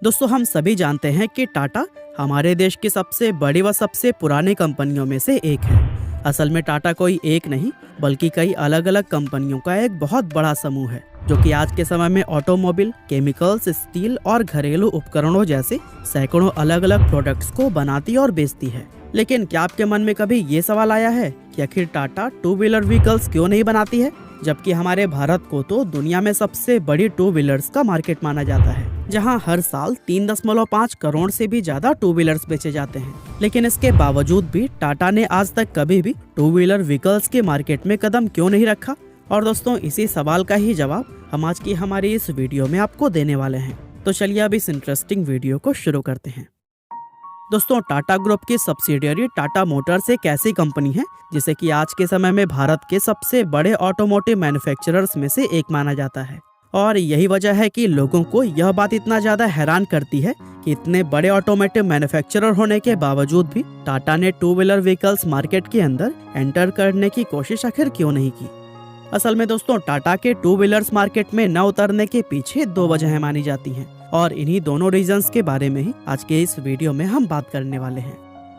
दोस्तों हम सभी जानते हैं कि टाटा हमारे देश की सबसे बड़ी व सबसे पुरानी कंपनियों में से एक है। असल में टाटा कोई एक नहीं बल्कि कई अलग अलग कंपनियों का एक बहुत बड़ा समूह है जो कि आज के समय में ऑटोमोबाइल, केमिकल्स, स्टील और घरेलू उपकरणों जैसे सैकड़ों अलग अलग प्रोडक्ट्स को बनाती और बेचती है। लेकिन क्या आपके मन में कभी ये सवाल आया है कि आखिर टाटा टू व्हीलर व्हीकल्स क्यों नहीं बनाती है, जबकि हमारे भारत को तो दुनिया में सबसे बड़ी टू व्हीलर्स का मार्केट माना जाता है, जहां हर साल 3.5 करोड़ से भी ज्यादा टू व्हीलर्स बेचे जाते हैं। लेकिन इसके बावजूद भी टाटा ने आज तक कभी भी टू व्हीलर व्हीकल्स के मार्केट में कदम क्यों नहीं रखा। और दोस्तों इसी सवाल का ही जवाब हम आज की हमारी इस वीडियो में आपको देने वाले हैं। तो चलिए अब इस इंटरेस्टिंग वीडियो को शुरू करते हैं। दोस्तों टाटा ग्रुप की सब्सिडियरी टाटा मोटर्स एक ऐसी कंपनी है जिसे कि आज के समय में भारत के सबसे बड़े ऑटोमोटिव मैन्युफैक्चरर्स में से एक माना जाता है। और यही वजह है कि लोगों को यह बात इतना ज्यादा हैरान करती है कि इतने बड़े ऑटोमोटिव मैन्युफैक्चरर होने के बावजूद भी टाटा ने टू व्हीलर व्हीकल्स मार्केट के अंदर एंटर करने की कोशिश आखिर क्यों नहीं की। असल में दोस्तों टाटा के टू व्हीलर्स मार्केट में न उतरने के पीछे दो वजहें मानी जाती हैं और इन्हीं दोनों रीजंस के बारे में ही आज के इस वीडियो में हम बात करने वाले हैं।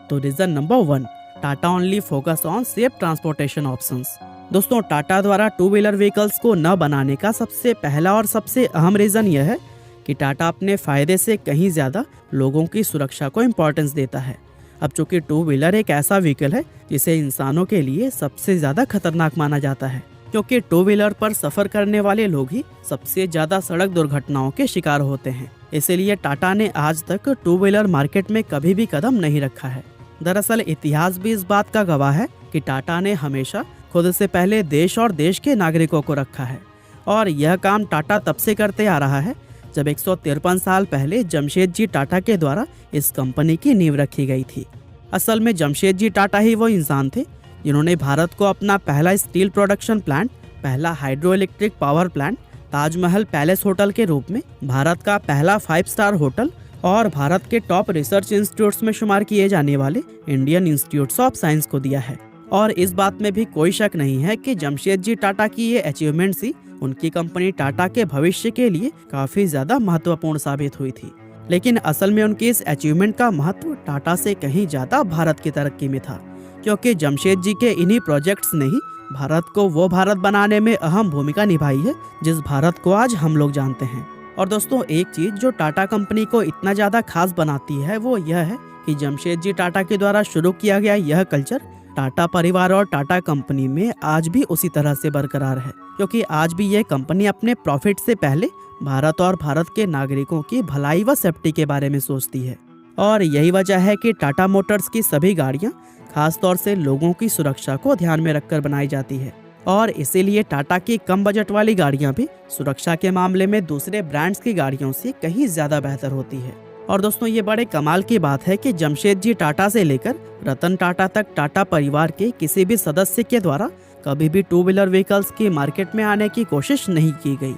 तो reason number 1, Tata only focus on safe transportation options. दोस्तों टाटा द्वारा टू व्हीलर व्हीकल्स को न बनाने का सबसे पहला और सबसे अहम रीजन यह है कि टाटा अपने फायदे से कहीं ज्यादा लोगों की सुरक्षा को इम्पोर्टेंस देता है। अब चूंकि टू व्हीलर एक ऐसा व्हीकल है जिसे इंसानों के लिए सबसे ज्यादा खतरनाक माना जाता है, क्योंकि टू व्हीलर पर सफर करने वाले लोग ही सबसे ज्यादा सड़क दुर्घटनाओं के शिकार होते हैं। इसीलिए टाटा ने आज तक टू व्हीलर मार्केट में कभी भी कदम नहीं रखा है। दरअसल इतिहास भी इस बात का गवाह है कि टाटा ने हमेशा खुद से पहले देश और देश के नागरिकों को रखा है। और यह काम टाटा तब से करते आ रहा है जब 153 साल पहले जमशेदजी टाटा के द्वारा इस कंपनी की नींव रखी गई थी। असल में जमशेदजी टाटा ही वो इंसान थे जिन्होंने भारत को अपना पहला स्टील प्रोडक्शन प्लांट, पहला hydro electric power plant, Taj Mahal palace hotel के रूप में, भारत का पहला 5 स्टार होटल और भारत के टॉप रिसर्च इंस्टीट्यूट्स में शुमार किए जाने वाले इंडियन इंस्टीट्यूट्स ऑफ साइंस को दिया है। और इस बात में भी कोई शक नहीं है कि जमशेदजी टाटा की ये अचीवमेंट्स ही उनकी कंपनी टाटा के भविष्य के लिए काफी ज्यादा महत्वपूर्ण साबित हुई थी। लेकिन असल में उनकी इस अचीवमेंट का महत्व टाटा से कहीं ज्यादा भारत की तरक्की में था, क्योंकि जमशेदजी के इन्हीं प्रोजेक्ट्स ने ही भारत को वो भारत बनाने में अहम भूमिका निभाई है जिस भारत को आज हम लोग जानते हैं। और दोस्तों एक चीज जो टाटा कंपनी को इतना ज्यादा खास बनाती है वो यह है कि जमशेदजी टाटा के द्वारा शुरू किया गया यह कल्चर टाटा परिवार और टाटा कंपनी में आज भी उसी तरह से बरकरार है, क्योंकि आज भी यह कंपनी अपने प्रॉफिट से पहले भारत और भारत के नागरिकों की भलाई व सेफ्टी के बारे में सोचती है। और यही वजह है कि टाटा मोटर्स की सभी गाड़ियां खास तौर से लोगों की सुरक्षा को ध्यान में रखकर बनाई जाती है। और इसीलिए टाटा की कम बजट वाली गाड़ियां भी सुरक्षा के मामले में दूसरे ब्रांड्स की गाड़ियों से कहीं ज्यादा बेहतर होती है। और दोस्तों ये बड़े कमाल की बात है कि जमशेदजी टाटा से लेकर रतन टाटा तक टाटा परिवार के किसी भी सदस्य के द्वारा कभी भी टू व्हीलर व्हीकल्स की मार्केट में आने की कोशिश नहीं की गई।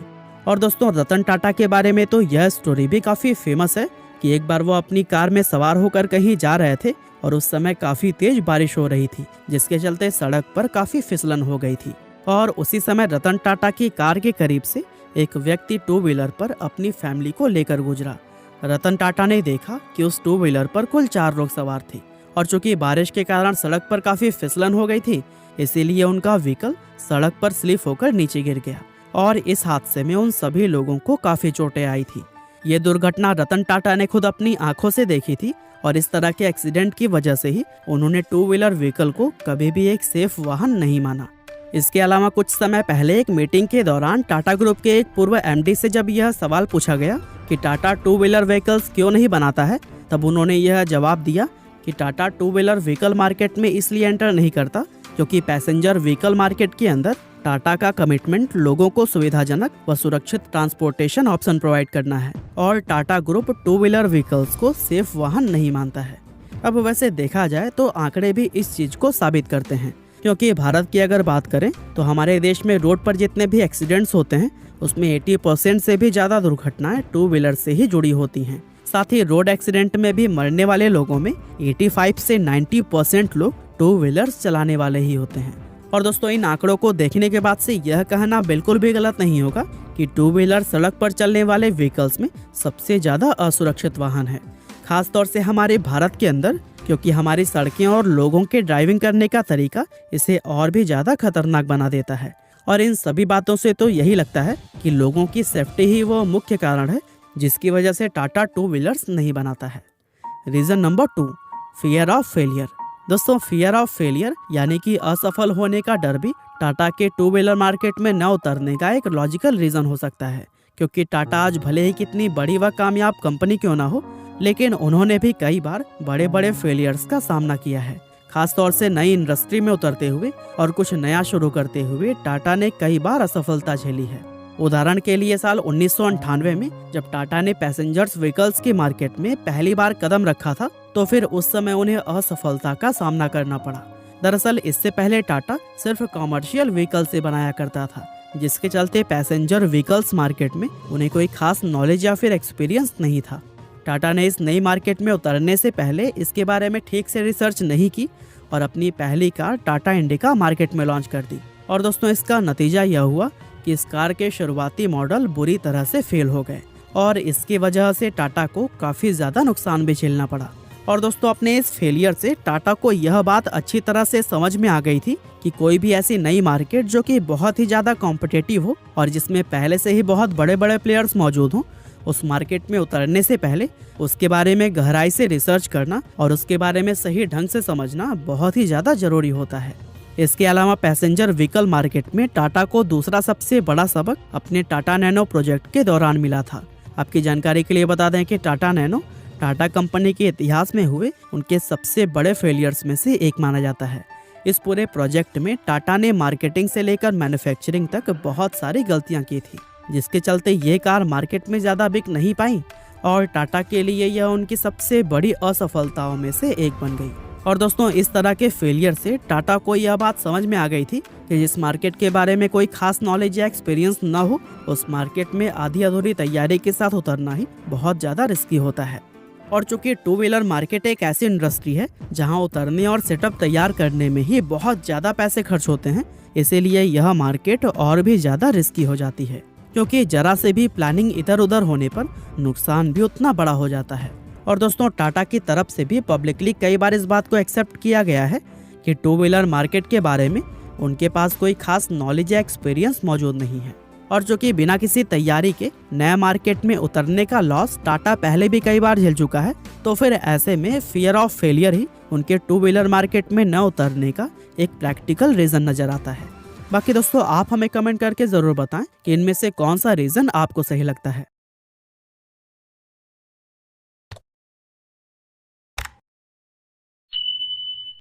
और दोस्तों रतन टाटा के बारे में तो यह स्टोरी भी काफी फेमस है कि एक बार वो अपनी कार में सवार होकर कहीं जा रहे थे और उस समय काफी तेज बारिश हो रही थी, जिसके चलते सड़क पर काफी फिसलन हो गई थी। और उसी समय रतन टाटा की कार के करीब से एक व्यक्ति टू व्हीलर पर अपनी फैमिली को लेकर गुजरा। रतन टाटा ने देखा कि उस टू व्हीलर पर कुल 4 लोग सवार थे और चूंकि बारिश के कारण सड़क पर काफी फिसलन हो गई थी, इसीलिए उनका व्हीकल सड़क पर स्लिप होकर नीचे गिर गया और इस हादसे में उन सभी लोगों को काफी चोटें आई थी। ये दुर्घटना रतन टाटा ने खुद अपनी आंखों से देखी थी और इस तरह के एक्सीडेंट की वजह से ही उन्होंने टू व्हीलर व्हीकल को कभी भी एक सेफ वाहन नहीं माना। इसके अलावा कुछ समय पहले एक मीटिंग के दौरान टाटा ग्रुप के एक पूर्व एमडी से जब यह सवाल पूछा गया कि टाटा टू व्हीलर व्हीकल्स क्यों नहीं बनाता है, तब उन्होंने यह जवाब दिया कि Tata two wheeler vehicle market में इसलिए एंटर नहीं करता क्योंकि पैसेंजर व्हीकल मार्केट के अंदर टाटा का कमिटमेंट लोगों को सुविधाजनक व सुरक्षित ट्रांसपोर्टेशन ऑप्शन प्रोवाइड करना है और Tata group two wheeler vehicles को सेफ वाहन नहीं मानता है। अब वैसे देखा जाए तो आंकड़े भी इस चीज को साबित करते हैं, क्योंकि भारत की अगर बात करें तो हमारे देश में रोड पर जितने भी एक्सीडेंट्स होते हैं उसमें 80% से भी ज्यादा दुर्घटनाएं टू व्हीलर से ही जुड़ी होती हैं। साथ ही रोड एक्सीडेंट में भी मरने वाले लोगों में 85 से 90% लोग टू व्हीलर्स चलाने वाले ही होते हैं। और दोस्तों इन आंकड़ों को देखने के बाद से यह कहना बिल्कुल भी गलत नहीं होगा कि टू व्हीलर सड़क पर चलने वाले व्हीकल्स में सबसे ज़्यादा असुरक्षित वाहन है, खास तौर से हमारे भारत के अंदर, क्योंकि हमारी सड़कें और लोगों के ड्राइविंग करने का तरीका इसे और भी ज़्यादा खतरनाक बना देता है। और इन सभी बातों से तो यही लगता है कि लोगों की सेफ्टी ही वो मुख्य कारण है जिसकी वजह से टाटा टू व्हीलर्स नहीं बनाता है। Reason number 2, fear of failure. दोस्तों, फियर ऑफ फेलियर यानी कि असफल होने का डर भी टाटा के टू व्हीलर मार्केट में न उतरने का एक लॉजिकल रीज़न हो सकता है, क्योंकि टाटा आज भले ही कितनी बड़ी व कामयाब कंपनी क्यों ना हो, लेकिन उन्होंने भी कई बार बड़े बड़े फेलियर्स का सामना किया है। खास तौर से नई इंडस्ट्री में उतरते हुए और कुछ नया शुरू करते हुए टाटा ने कई बार असफलता झेली है। उदाहरण के लिए साल 1998 में जब टाटा ने पैसेंजर्स व्हीकल्स की मार्केट में पहली बार कदम रखा था, तो फिर उस समय उन्हें असफलता का सामना करना पड़ा। दरअसल इससे पहले टाटा सिर्फ कॉमर्शियल व्हीकल से बनाया करता था, जिसके चलते पैसेंजर व्हीकल्स मार्केट में उन्हें कोई खास नॉलेज या फिर एक्सपीरियंस नहीं था। टाटा ने इस नई मार्केट में उतरने से पहले इसके बारे में ठीक से रिसर्च नहीं की और अपनी पहली कार टाटा इंडिका मार्केट में लॉन्च कर दी। और दोस्तों, इसका नतीजा यह हुआ कि इस कार के शुरुआती मॉडल बुरी तरह से फेल हो गए और इसकी वजह से टाटा को काफ़ी ज़्यादा नुकसान भी झेलना पड़ा। और दोस्तों, अपने इस फेलियर से टाटा को यह बात अच्छी तरह से समझ में आ गई थी कि कोई भी ऐसी नई मार्केट जो कि बहुत ही ज़्यादा कॉम्पिटिटिव हो और जिसमें पहले से ही बहुत बड़े बड़े प्लेयर्स मौजूद हों, उस मार्केट में उतरने से पहले उसके बारे में गहराई से रिसर्च करना और उसके बारे में सही ढंग से समझना बहुत ही ज़्यादा ज़रूरी होता है। इसके अलावा पैसेंजर व्हीकल मार्केट में टाटा को दूसरा सबसे बड़ा सबक अपने टाटा नैनो प्रोजेक्ट के दौरान मिला था। आपकी जानकारी के लिए बता दें कि टाटा नैनो टाटा कंपनी के इतिहास में हुए उनके सबसे बड़े फेलियर्स में से एक माना जाता है। इस पूरे प्रोजेक्ट में टाटा ने मार्केटिंग से लेकर मैन्युफैक्चरिंग तक बहुत सारी गलतियां की थी, जिसके चलते ये कार मार्केट में ज़्यादा बिक नहीं पाई और टाटा के लिए यह उनकी सबसे बड़ी असफलताओं में से एक बन गई। और दोस्तों, इस तरह के फेलियर से टाटा को यह बात समझ में आ गई थी कि जिस मार्केट के बारे में कोई खास नॉलेज या एक्सपीरियंस न हो, उस मार्केट में आधी अधूरी तैयारी के साथ उतरना ही बहुत ज़्यादा रिस्की होता है। और चूंकि टू व्हीलर मार्केट एक ऐसी इंडस्ट्री है जहां उतरने और सेटअप तैयार करने में ही बहुत ज़्यादा पैसे खर्च होते हैं, इसीलिए यह मार्केट और भी ज़्यादा रिस्की हो जाती है, क्योंकि जरा से भी प्लानिंग इधर उधर होने पर नुकसान भी उतना बड़ा हो जाता है। और दोस्तों, टाटा की तरफ से भी पब्लिकली कई बार इस बात को एक्सेप्ट किया गया है कि टू व्हीलर मार्केट के बारे में उनके पास कोई खास नॉलेज या एक्सपीरियंस मौजूद नहीं है। और जो कि बिना किसी तैयारी के नया मार्केट में उतरने का लॉस टाटा पहले भी कई बार झेल चुका है, तो फिर ऐसे में फियर ऑफ फेलियर ही उनके टू व्हीलर मार्केट में न उतरने का एक प्रैक्टिकल रीज़न नज़र आता है। बाकी दोस्तों, आप हमें कमेंट करके ज़रूर बताएं कि इनमें से कौन सा रीज़न आपको सही लगता है।